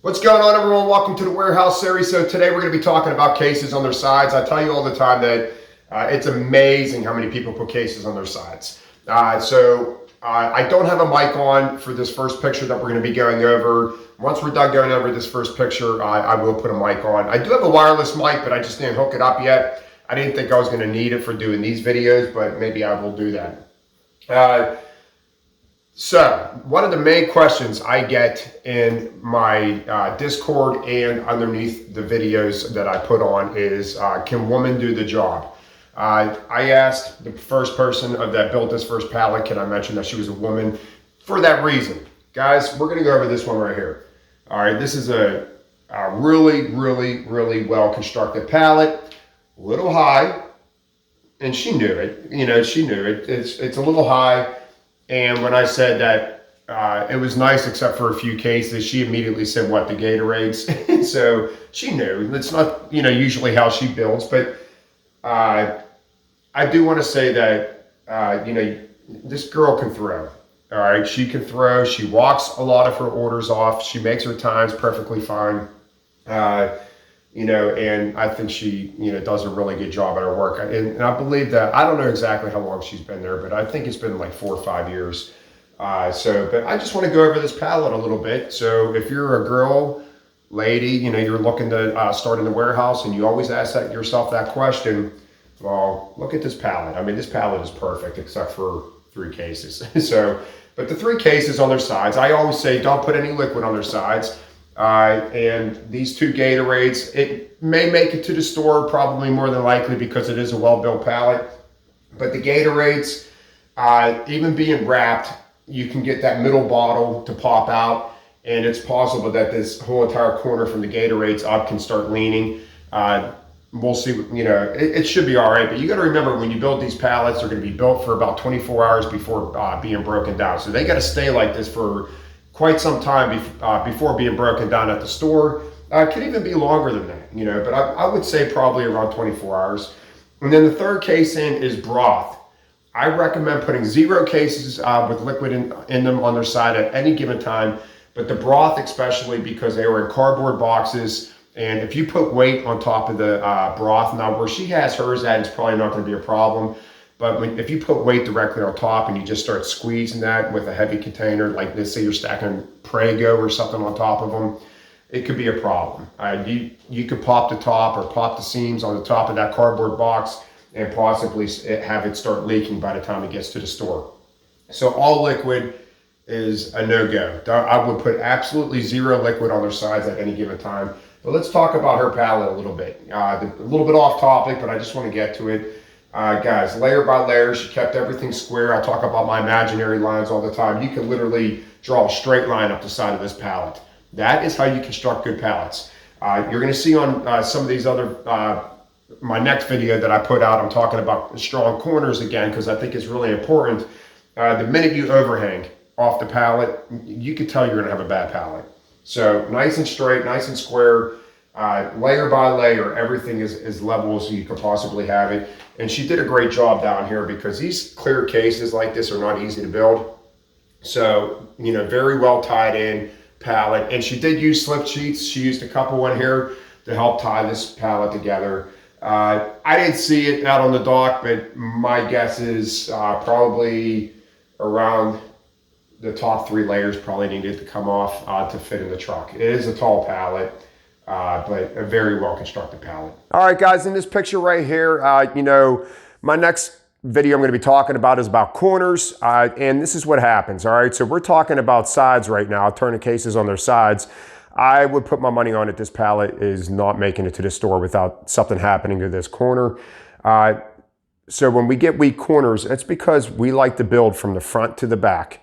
What's going on, everyone? Welcome to the Warehouse Series. So today we're going to be talking about cases on their sides. I tell you all the time that it's amazing how many people put cases on their sides. I don't have a mic on for this first picture that we're going to be going over. Once we're done going over this first picture, I will put a mic on. I do have a wireless mic, but I just didn't hook it up yet. I didn't think I was going to need it for doing these videos, but maybe I will do that. So one of the main questions I get in my Discord and underneath the videos that I put on is, can women do the job? I asked the first person that built this first pallet, can I mention that she was a woman? For that reason. Guys, we're gonna go over this one right here. All right, this is a really well constructed pallet, a little high, and she knew it, she knew it. It's a little high. And when I said that it was nice except for a few cases, she immediately said, what, the Gatorades? So she knew. It's not, usually how she builds. But I do want to say that, this girl can throw. All right, she can throw. She walks a lot of her orders off. She makes her times perfectly fine. And I think she, does a really good job at her work. And I believe that, I don't know exactly how long she's been there, but I think it's been like 4 or 5 years. But I just want to go over this pallet a little bit. So if you're a girl, lady, you're looking to start in the warehouse and you always ask yourself that question, well, look at this pallet. I mean, this pallet is perfect except for 3 cases. But the 3 cases on their sides, I always say, don't put any liquid on their sides. And these 2 Gatorades, it may make it to the store, probably more than likely because it is a well-built pallet. But the Gatorades, even being wrapped, you can get that middle bottle to pop out. And it's possible that this whole entire corner from the Gatorades up can start leaning. We'll see, it should be all right. But you got to remember, when you build these pallets, they're going to be built for about 24 hours before being broken down. So they got to stay like this for quite some time before being broken down at the store. Could even be longer than that, but I would say probably around 24 hours. And then the third case in is broth. I recommend putting 0 cases with liquid in them on their side at any given time, but the broth especially, because they were in cardboard boxes. And if you put weight on top of the broth, now where she has hers at, it's probably not going to be a problem. But if you put weight directly on top and you just start squeezing that with a heavy container, like let's say you're stacking Prego or something on top of them, it could be a problem. You could pop the top or pop the seams on the top of that cardboard box and possibly have it start leaking by the time it gets to the store. So all liquid is a no-go. I would put absolutely 0 liquid on their sides at any given time. But let's talk about her pallet a little bit. A little bit off topic, but I just want to get to it. Guys, layer by layer, she kept everything square. I talk about my imaginary lines all the time. You can literally draw a straight line up the side of this pallet. That is how you construct good pallets. You're going to see on some of these other, my next video that I put out, I'm talking about strong corners again, because I think it's really important. The minute you overhang off the pallet, you can tell you're going to have a bad pallet. So nice and straight, nice and square, layer by layer, everything is as level as you could possibly have it. And she did a great job down here because these clear cases like this are not easy to build. So, very well tied in pallet. And she did use slip sheets. She used a couple in here to help tie this pallet together. I didn't see it out on the dock, but my guess is probably around the top 3 layers probably needed to come off to fit in the truck. It is a tall pallet. But a very well constructed pallet. All right, guys, in this picture right here, my next video I'm going to be talking about is about corners, and this is what happens. All right, so we're talking about sides right now, turning cases on their sides. I would put my money on it. This pallet is not making it to the store without something happening to this corner. So when we get weak corners, it's because we like to build from the front to the back,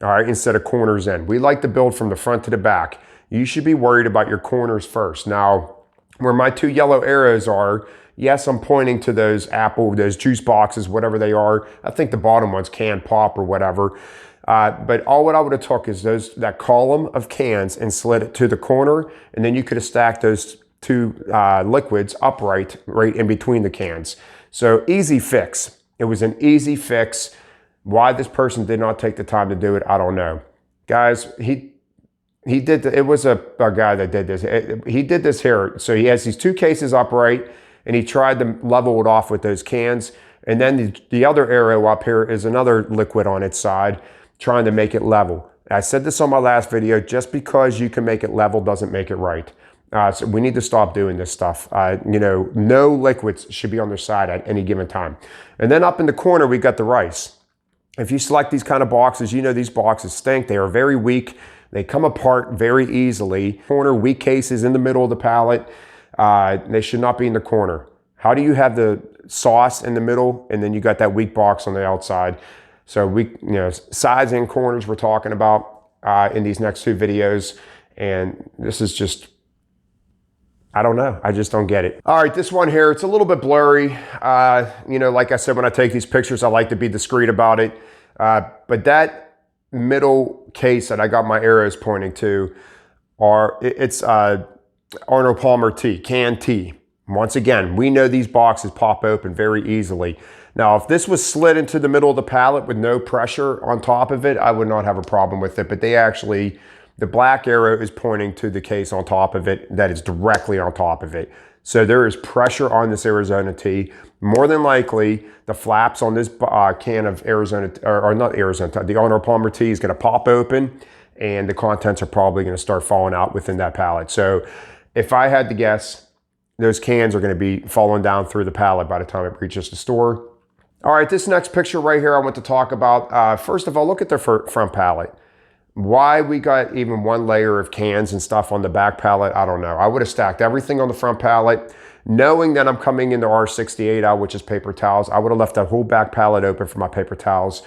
all right, instead of corners in. We like to build from the front to the back. You should be worried about your corners first. Now, where my 2 yellow arrows are, yes, I'm pointing to those those juice boxes, whatever they are. I think the bottom ones can pop or whatever. But what I would have took is that column of cans and slid it to the corner, and then you could have stacked those 2 liquids upright right in between the cans. So easy fix. It was an easy fix. Why this person did not take the time to do it, I don't know. Guys, he did, it was a guy that did this. He did this here. So he has these two cases upright and he tried to level it off with those cans. And then the other arrow up here is another liquid on its side, trying to make it level. I said this on my last video, just because you can make it level doesn't make it right. So we need to stop doing this stuff. You know, no liquids should be on their side at any given time. And then up in the corner, we got the rice. If you select these kind of boxes, you know these boxes stink. They are very weak. They come apart very easily. Corner, weak cases in the middle of the pallet. They should not be in the corner. How do you have the sauce in the middle and then you got that weak box on the outside? So you know, sides and corners we're talking about in these next two videos. And this is just, I don't know. I just don't get it. All right, this one here, it's a little bit blurry. You know, like I said, when I take these pictures, I like to be discreet about it. But that middle case that I got my arrows pointing to it's Arnold Palmer tea, canned tea. Once again, we know these boxes pop open very easily. Now, if this was slid into the middle of the pallet with no pressure on top of it, I would not have a problem with it. But they actually, the black arrow is pointing to the case on top of it that is directly on top of it. So there is pressure on this Arizona tea. More than likely, the flaps on this can of Arizona, or not Arizona, the Arnold Palmer tea is going to pop open and the contents are probably going to start falling out within that pallet. So if I had to guess, those cans are going to be falling down through the pallet by the time it reaches the store. All right, this next picture right here I want to talk about. First of all, look at the front pallet. Why we got even one layer of cans and stuff on the back pallet, I don't know. I would have stacked everything on the front pallet. Knowing that I'm coming into R68 out, which is paper towels, I would have left that whole back pallet open for my paper towels.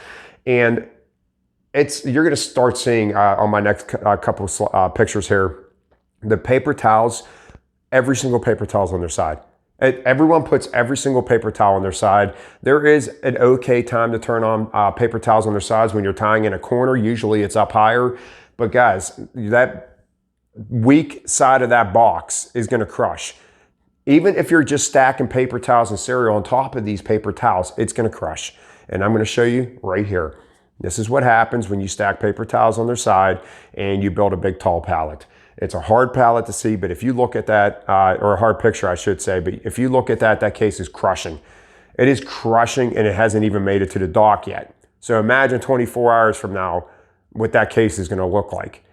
And you're going to start seeing on my next couple of pictures here, the paper towels, every single paper towel's on their side. Everyone puts every single paper towel on their side. There is an okay time to turn on paper towels on their sides when you're tying in a corner. Usually it's up higher. But guys, that weak side of that box is going to crush. Even if you're just stacking paper towels and cereal on top of these paper towels, it's going to crush. And I'm going to show you right here. This is what happens when you stack paper towels on their side and you build a big tall pallet. It's a hard pallet to see, but if you look at that, or a hard picture, I should say, but if you look at that, that case is crushing. It is crushing and it hasn't even made it to the dock yet. So imagine 24 hours from now what that case is going to look like.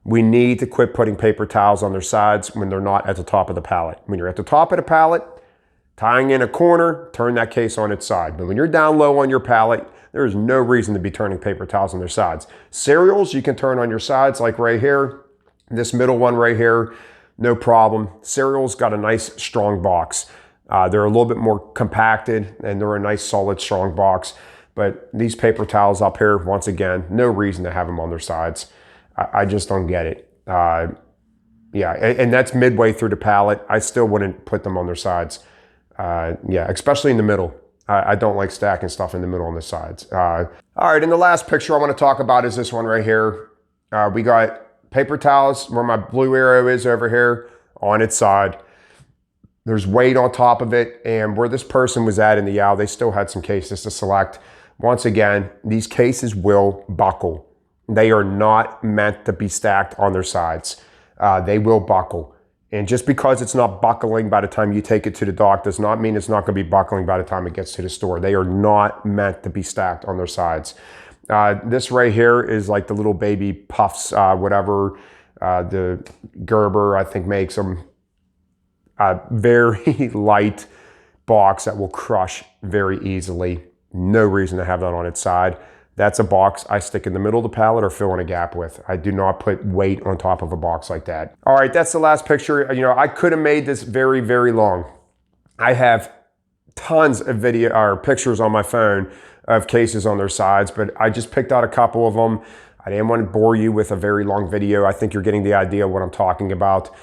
We need to quit putting paper towels on their sides when they're not at the top of the pallet. When you're at the top of the pallet, tying in a corner, turn that case on its side. But when you're down low on your pallet, there is no reason to be turning paper towels on their sides. Cereals, you can turn on your sides like right here. This middle one right here, no problem. Cereal's got a nice strong box. They're a little bit more compacted and they're a nice solid strong box. But these paper towels up here, once again, no reason to have them on their sides. I just don't get it. Yeah, and that's midway through the pallet. I still wouldn't put them on their sides. Yeah, especially in the middle. I don't like stacking stuff in the middle on the sides. All right, and the last picture I want to talk about is this one right here. We got paper towels where my blue arrow is over here on its side. There's weight on top of it, and where this person was at in the aisle, they still had some cases to select. Once again, these cases will buckle. They are not meant to be stacked on their sides. They will buckle. And just because it's not buckling by the time you take it to the dock does not mean it's not going to be buckling by the time it gets to the store. They are not meant to be stacked on their sides. This right here is like the little baby puffs, whatever. The Gerber, I think, makes them. A very light box that will crush very easily. No reason to have that on its side. That's a box I stick in the middle of the pallet or fill in a gap with. I do not put weight on top of a box like that. All right, that's the last picture. You know, I could have made this very, very long. I have tons of video or pictures on my phone of cases on their sides, but I just picked out a couple of them. I didn't want to bore you with a very long video. I think you're getting the idea of what I'm talking about.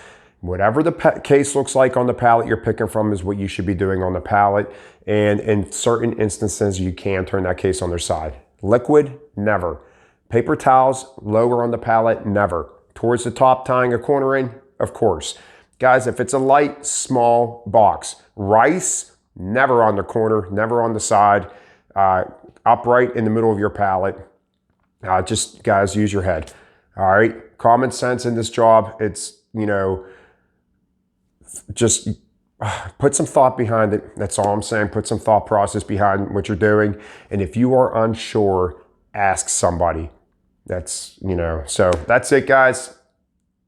Whatever the case looks like on the pallet you're picking from is what you should be doing on the pallet. And in certain instances, you can turn that case on their side. Liquid, never. Paper towels, lower on the pallet, never. Towards the top, tying a corner in, of course. Guys, if it's a light, small box. Rice, never on the corner, never on the side. Upright in the middle of your pallet. Just, guys, use your head. All right, common sense in this job. It's, you know, just put some thought behind it. That's all I'm saying. Put some thought process behind what you're doing. And if you are unsure, ask somebody. That's, you know, so that's it, guys.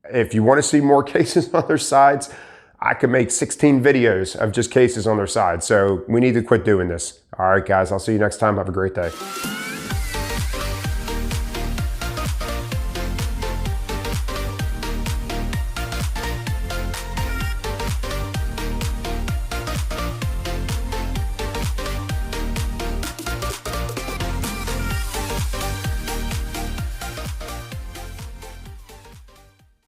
If you want to see more cases on their sides, I could make 16 videos of just cases on their sides. So we need to quit doing this. All right, guys, I'll see you next time. Have a great day.